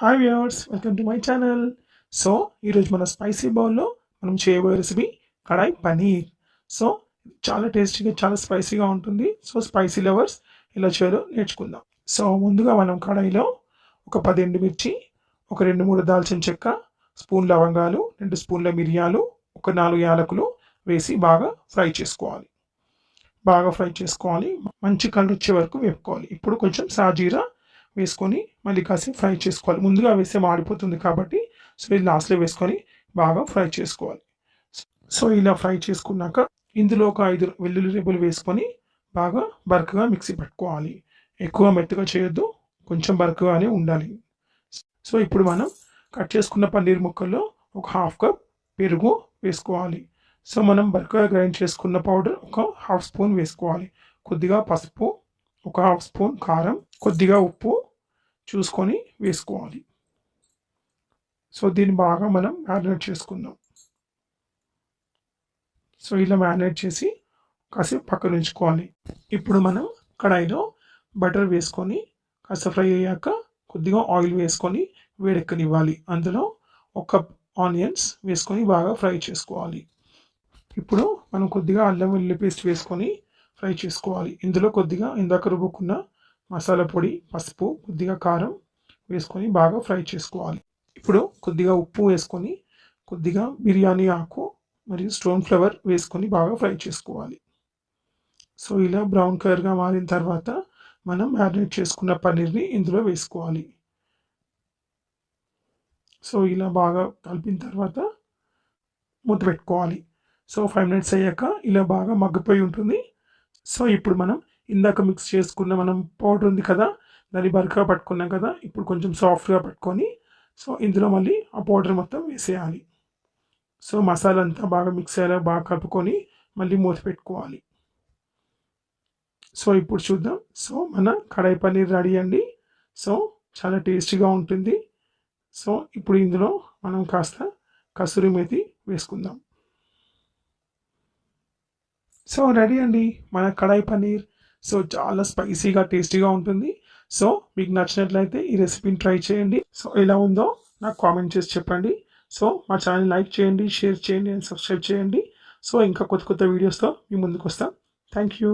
Hi viewers, welcome to my channel. So ఈరోజు మన spicy బౌల్లో మనం చేయబోయే రెసిపీ కడాయి పనీర్. సో చాలా టేస్టీగా, చాలా స్పైసీగా ఉంటుంది. సో స్పైసీ లవర్స్ ఎలా చేయాలో నేర్చుకుందాం. సో ముందుగా మనం కడాయిలో ఒక 10 ఎండుమిర్చి, ఒక 2-3 దాల్చిన చెక్క, స్పూన్ లవంగాలు, 2 స్పూన్ల మిరియాలు, ఒక 4 యాలకులు వేసి బాగా ఫ్రై చేసుకోవాలి. మంచి కలర్ వచ్చే వరకు వేపుకోవాలి. ఇప్పుడు కొంచెం సాజీరా వేసుకొని మళ్ళీ కాసేపు ఫ్రై చేసుకోవాలి. ముందుగా వేస్తే మాడిపోతుంది కాబట్టి సో ఇది లాస్ట్లో వేసుకొని బాగా ఫ్రై చేసుకోవాలి. సో ఇలా ఫ్రై చేసుకున్నాక ఇందులో ఒక 5 వెల్లుల్లి రెబ్బలు వేసుకొని బాగా బరకగా మిక్సీ పట్టుకోవాలి. ఎక్కువ మెత్తగా చేయొద్దు, కొంచెం బరకగానే ఉండాలి. సో ఇప్పుడు మనం కట్ చేసుకున్న పన్నీర్ ముక్కల్లో ఒక 1/2 కప్ పెరుగు వేసుకోవాలి. సో మనం బరకగా గ్రైండ్ చేసుకున్న పౌడర్ ఒక 1/2 స్పూన్ వేసుకోవాలి. కొద్దిగా పసుపు, ఒక 1/2 స్పూన్ కారం, కొద్దిగా ఉప్పు చూసుకొని వేసుకోవాలి. సో దీన్ని బాగా మనం మ్యారినేట్ చేసుకుందాం. సో ఇలా మ్యారినేట్ చేసి కాసేపు పక్కన ఉంచుకోవాలి. ఇప్పుడు మనం కడాయిలో బటర్ వేసుకొని కాస్త ఫ్రై అయ్యాక కొద్దిగా ఆయిల్ వేసుకొని వేడెక్కనివ్వాలి. అందులో ఒక ఆనియన్స్ వేసుకొని బాగా ఫ్రై చేసుకోవాలి. ఇప్పుడు మనం కొద్దిగా అల్లం వెల్లుల్లి పేస్ట్ వేసుకొని ఫ్రై చేసుకోవాలి. ఇందులో కొద్దిగా ఇందాక రుబ్బుకున్న మసాలా పొడి, పసుపు, కొద్దిగా కారం వేసుకొని బాగా ఫ్రై చేసుకోవాలి. ఇప్పుడు కొద్దిగా ఉప్పు వేసుకొని కొద్దిగా బిర్యానీ ఆకు మరియు స్టోన్ ఫ్లవర్ వేసుకొని బాగా ఫ్రై చేసుకోవాలి. సో ఇలా బ్రౌన్ కలర్గా మారిన తర్వాత మనం మ్యారినేట్ చేసుకున్న పన్నీర్ని ఇందులో వేసుకోవాలి. సో ఇలా బాగా కలిపిన తర్వాత మూత పెట్టుకోవాలి. సో 5 మినిట్స్ అయ్యాక ఇలా బాగా మగ్గిపోయి ఉంటుంది. సో ఇప్పుడు మనం ఇందాక మిక్స్ చేసుకున్న మనం పౌడర్ ఉంది కదా, దాన్ని బరకగా పట్టుకున్నాం కదా, ఇప్పుడు కొంచెం సాఫ్ట్గా పట్టుకొని సో ఇందులో మళ్ళీ ఆ పౌడర్ మొత్తం వేసేయాలి. సో మసాలా అంతా బాగా మిక్స్ అయ్యేలా బాగా కలుపుకొని మళ్ళీ మూత పెట్టుకోవాలి. సో ఇప్పుడు చూద్దాం. సో మన కడాయి పన్నీర్ రెడీ అండి. సో చాలా టేస్టీగా ఉంటుంది. సో ఇప్పుడు ఇందులో మనం కాస్త కసూరి మేతి వేసుకుందాం. సో రెడీ అండి మన కడాయి పన్నీర్. సో చాలా స్పైసీగా, టేస్టీగా ఉంటుంది. సో మీకు నచ్చినట్లయితే ఈ రెసిపీని ట్రై చేయండి. సో ఎలా ఉందో నాకు కామెంట్ చేసి చెప్పండి. సో మా ఛానల్ లైక్ చేయండి, షేర్ చేయండి అండ్ సబ్స్క్రైబ్ చేయండి. సో ఇంకా కొత్త కొత్త వీడియోస్తో మీ ముందుకు వస్తాం. Thank you.